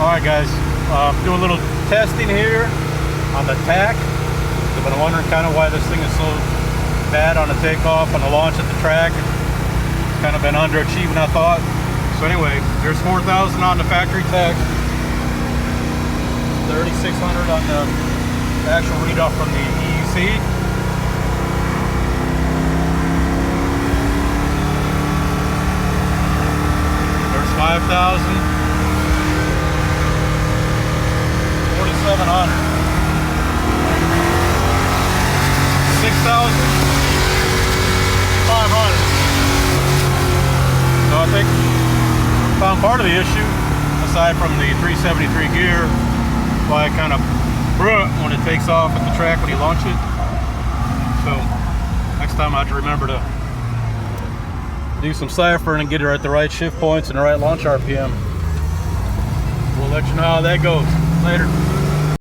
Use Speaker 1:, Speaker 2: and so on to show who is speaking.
Speaker 1: Alright guys, do a little testing here on the tach. I've been wondering kind of why this thing is so bad on the takeoff, on the launch at the track. It's kind of been underachieving, I thought. So anyway, there's 4,000 on the factory tach, 3,600 on the actual readout from the EEC. There's 5,000. 4,700, 6,000, 500. So I think I found part of the issue, aside from the 373 gear, why it kind of when it takes off at the track when you launch it. So next time I have to remember to do some ciphering and get her at the right shift points and the right launch RPM. We'll let you know how that goes. Later.